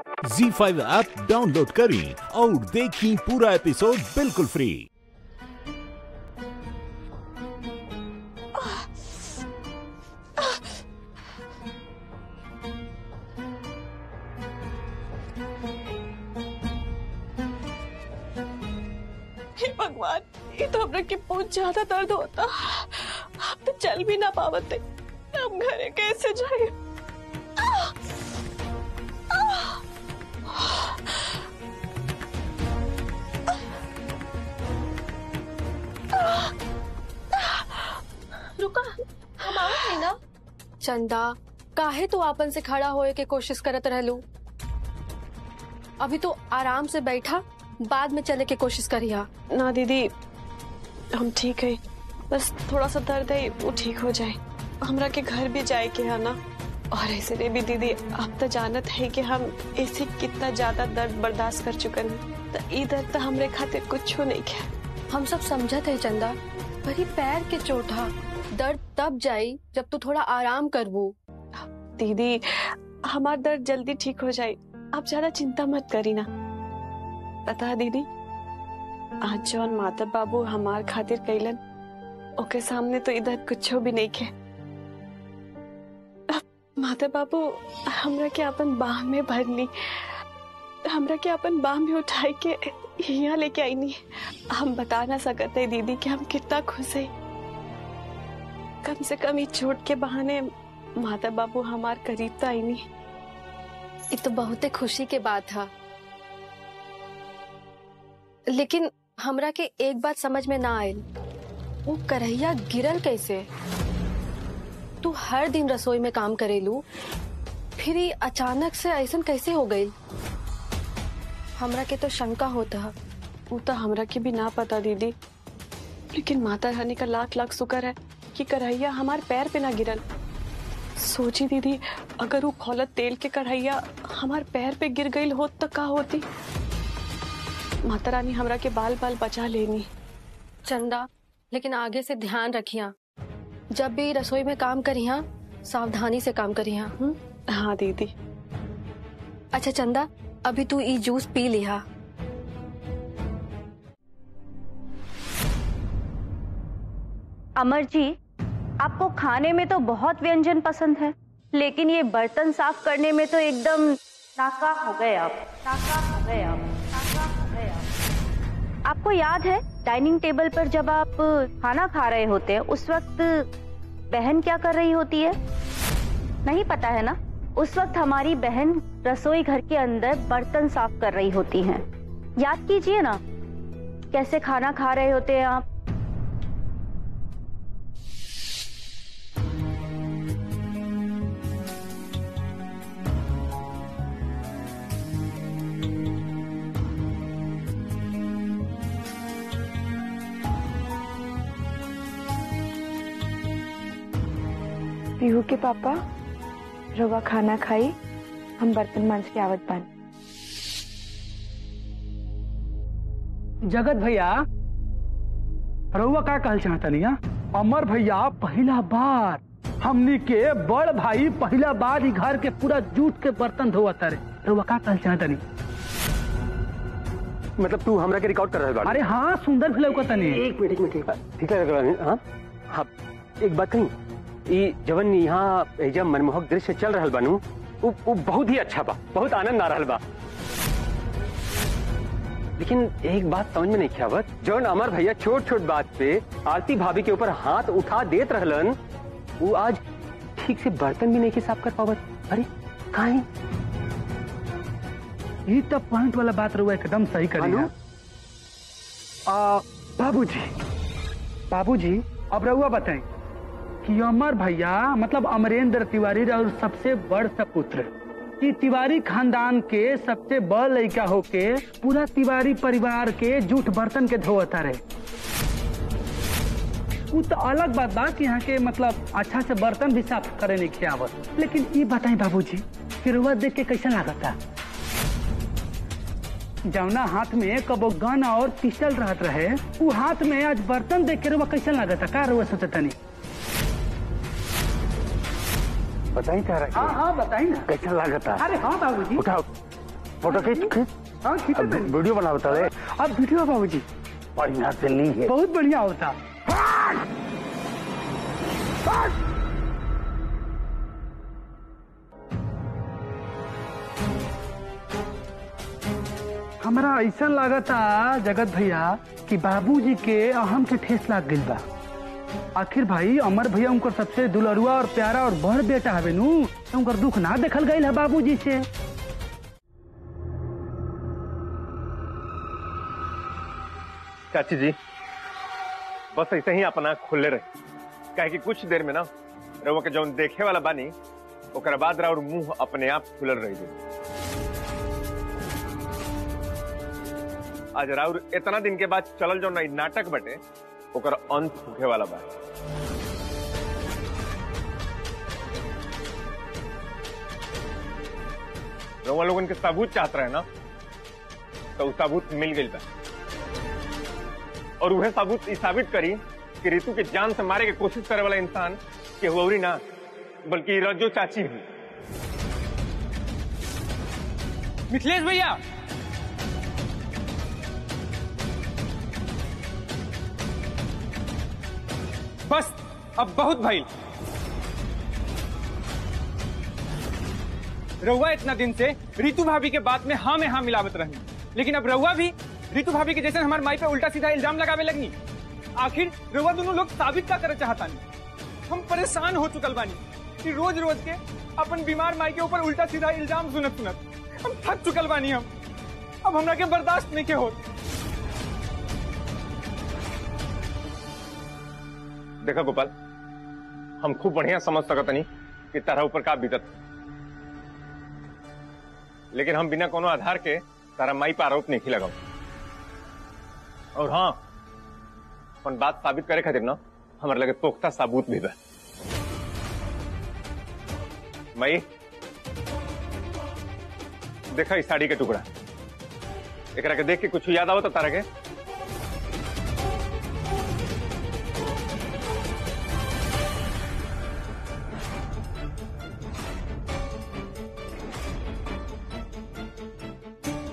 ZEE5 app download करें और देखें पूरा एपिसोड बिल्कुल फ्री। हे भगवान, ये तो हमरा के बहुत ज्यादा दर्द होता। हम तो चल भी ना पावते। हम घरे कैसे जाए? रुका, हम आवत है ना। चंदा, काहे तो आपन से खड़ा होए के कोशिश करत रहलू। अभी तो आराम से बैठा, बाद में चले के कोशिश करिया। ना दीदी, हम ठीक है, बस थोड़ा सा दर्द है, वो ठीक हो जाए। हमरा के घर भी जाए के है ना। और ऐसे रे भी दीदी, आप तो जानत है कि हम ऐसे कितना ज्यादा दर्द बर्दाश्त कर चुके हैं। तो ये दर्द तो हमरे खातिर कुछ नहीं किया। हम सब समझत है चंदा, पर ये पैर के चोटा दर्द तब जाई जब तू थोड़ा आराम करबू। दीदी, हमार दर्द जल्दी ठीक हो जाए, आप ज्यादा चिंता मत करी ना। पता है दीदी, आज जौन माता बाबू हमार खातिर कैलन, ओके सामने तो इधर कुछ भी नहीं के। माता बाबू हमरा के अपन बाह में भरनी, हमरा के अपन बाह में उठाई के यहाँ लेके आई नहीं। हम बता ना सकते दीदी कि हम कितना खुश है। कम से कम ये चोट के बहाने माता बाबू हमार करीब तो आई नहीं। ये तो बहुत खुशी के बात है, लेकिन हमरा के एक बात समझ में ना आयल, वो करहिया गिरल कैसे? तू हर दिन रसोई में काम करेलू, फिर ये अचानक से ऐसन कैसे हो गई? हमरा के तो शंका होता है। वो तो हमरा के भी ना पता दीदी, लेकिन माता रानी का लाख लाख शुक्र है कि कढ़ैया हमारे पैर पे ना गिरल। सोची दीदी, अगर वो खौलत तेल के कढ़ैया हमारे पैर पे गिर गई होत तो का होती? माता रानी हमरा के बाल बाल बचा लेनी। चंदा, लेकिन आगे से ध्यान रखिया, जब भी रसोई में काम करिया सावधानी से काम करिया। हाँ दीदी। अच्छा चंदा, अभी तू ये जूस पी लिया। अमर जी, आपको खाने में तो बहुत व्यंजन पसंद है, लेकिन ये बर्तन साफ करने में तो एकदम नाकाम हो गए आप। आपको याद है डाइनिंग टेबल पर जब आप खाना खा रहे होते हैं, उस वक्त बहन क्या कर रही होती है? नहीं पता है ना? उस वक्त हमारी बहन रसोई घर के अंदर बर्तन साफ कर रही होती हैं। याद कीजिए ना, कैसे खाना खा रहे होते हैं आप। पीहू के पापा, रवा खाना खाई, हम बर्तन मांज के आवत बानी। जगत भैया, रउआ का कहल चाहता नहीं? अमर भैया पहला बार हमनी के बड़ भाई पहला बार ही घर के पूरा जूट के बर्तन धोआ तारे। रउआ का कहल चाहता नहीं? मतलब तू हमरा के रिकॉर्ड कर रहा है? अरे हाँ, सुंदर भी लौकता नहीं। एक मिनट ठीक है। हाँ हाँ, एक बात कही, ये जवन यहाँ जब मनमोहक दृश्य चल रहा बानू, वो बहुत ही अच्छा बा, बहुत आनंद आ रहा बा। लेकिन एक बात समझ में नहीं आवत, जौन अमर भैया छोट छोट बात पे आरती भाभी के ऊपर हाथ उठा देत रहलन, वो आज ठीक से बर्तन भी नहीं के साफ कर पावत। अरे काहे? ये तो पॉइंट वाला बात रहुआ एकदम सही करी है। बाबूजी, अब रहुआ बताएं कि अमर भैया मतलब अमरेंद्र तिवारी और सबसे बड़ सपुत्र, कि तिवारी खानदान के सबसे बड़ लड़का होके पूरा तिवारी परिवार के जूठ बर्तन के धोता रहे। वो तो अलग बात बा कि यहाँ के मतलब अच्छा से बर्तन भी साफ करे नहीं के आवत। लेकिन ये बताएं बाबूजी, कि रउआ देख के कैसा लागता? जौना हाथ में कबो गन और पिस्टल रहत रहे, वो हाथ में आज बर्तन देख के रउआ कैसा लागता? का रउआ सोचता नहीं? बताई क्या रहा? हाँ बताई ना, कैसा लागता? अरे हाँ बाबूजी, उठाओ फोटो खींच खींच। हाँ खींच वीडियो बना बता रहे। अब वीडियो बाबूजी बढ़िया से ली है। बहुत बढ़िया होता। हमारा ऐसा लागता जगत भैया कि बाबूजी के अहम के ठेस लाग गइल बा। आखिर भाई अमर भैया उनकर सबसे दुलरुआ और प्यारा और बड़ बेटा हवे नु, उनकर दुख ना देखल गइल है बाबूजी से। चाची जी बस ऐसे ही अपना खुले रहे, काहे कि कुछ देर में ना रउआ के जौन देखे वाला बानी ओकर बाद राउर मुंह अपने आप खुलल रही दे। आज राउर इतना दिन के बाद चलल जो नई नाटक बटे ओकर अंत होखे वाला बा। रउआ लोगन के सबूत चाहत रहे ना, तो उ सबूत मिल गइल बा और वह सबूत साबित करी कि रितु के जान से मारे के कोशिश करे वाला इंसान के हुआ ना, बल्कि रज्जो चाची हुई। मिथिलेश भैया बस अब बहुत भाई। रउआ इतना दिन से रितु भाभी के बात में हाँ मिलावत रही, लेकिन अब रउआ भी रितु भाभी के जैसे हमारे माई पे उल्टा सीधा इल्जाम लगावे लगनी। आखिर रउआ दोनों लोग साबित क्या करे चाहता नहीं। हम परेशान हो चुकल बानी कि रोज रोज के अपन बीमार माई के ऊपर उल्टा सीधा इल्जाम सुनत हम थक चुकल बानी। हम अब हमरा के बर्दाश्त नहीं के हो। देखा गोपाल, हम खूब बढ़िया समझ सकत नहीं कि तारा ऊपर का बीतत, लेकिन हम बिना कोनो आधार के तारा माई पर आरोप नहीं लगाओ। और हाँ, अपन बात साबित करे खातिर ना हमारे लगे पुख्ता सबूत भी बा। माई देखा इस साड़ी के टुकड़ा, एकरा के देख के कुछ याद आवत तारा के?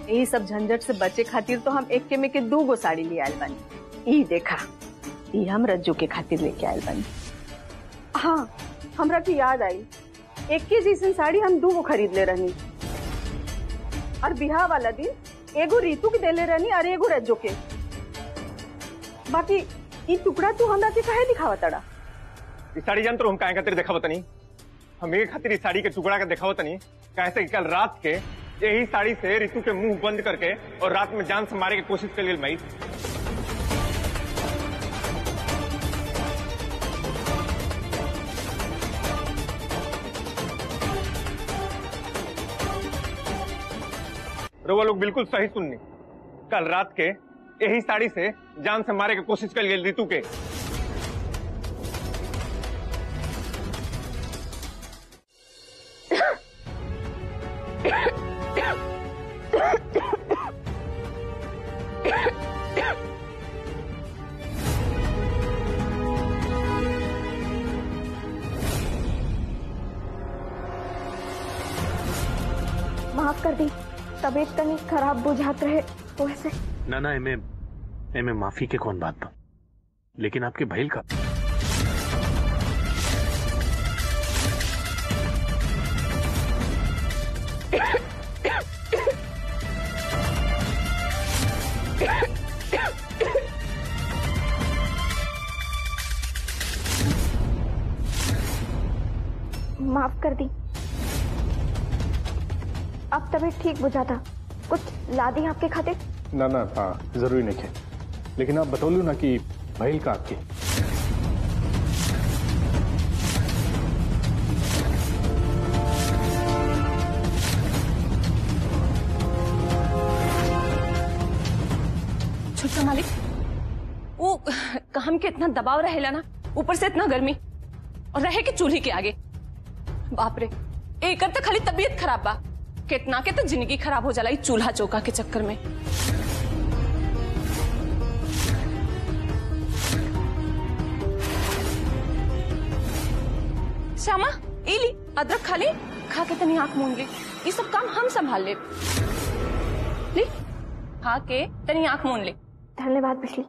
यही सब झंझट से बचे खातिर तो हम एक के में के 2 गो साड़ी ले आयल बानी। ई देखा, ई हम रज्जू के खातिर लेके आयल बानी। हाँ, हमरा की याद आई, एक के जैसन साड़ी हम 2 गो खरीद ले रहनी, और बिहार वाला दिन एगो रीतू के देले रहनी और एगो रज्जू के। बाकी ई टुकड़ा तू हमरा के काहे दिखावा तड़ा? इस साड़ी जान तो हम काहे खातिर दिखावत नहीं। हम एक खातिर इस साड़ी के टुकड़ा के दिखावत नहीं, काहे से कल रात के यही साड़ी से रितु के मुंह बंद करके और रात में जान से मारे की कोशिश कर ली। मई रउआ लोग बिल्कुल सही सुननी, कल रात के यही साड़ी से जान से मारे की कोशिश कर ली रितु के। माफ कर दी, तबीयत तनी खराब बुझात रहे तो ऐसे। ना एमे माफी के कौन बात बा, लेकिन आपके भइल का? माफ कर दी, अब तबीयत ठीक बुझाता, कुछ ला दी आपके खातिर? ना हाँ जरूरी नहीं है, लेकिन आप बतौलू ना कि भइल का आपके। छोटा मालिक, वो काम के इतना दबाव रहेला ना, ऊपर से इतना गर्मी और रहे के चूल्हे के आगे, बाप रे, एक तो खाली तबीयत खराब बा, कितना के तो जिंदगी खराब हो जाला चूल्हा चौका के चक्कर में। श्यामा, इली अदरक खा ले, खा के तनी आंख मूंद ले, ये सब काम हम संभाल ले। ले खा के तनी आंख मूंद ले। धन्यवाद बिजली।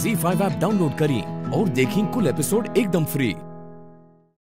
ZEE5 ऐप डाउनलोड करें और देखें कुल एपिसोड एकदम फ्री।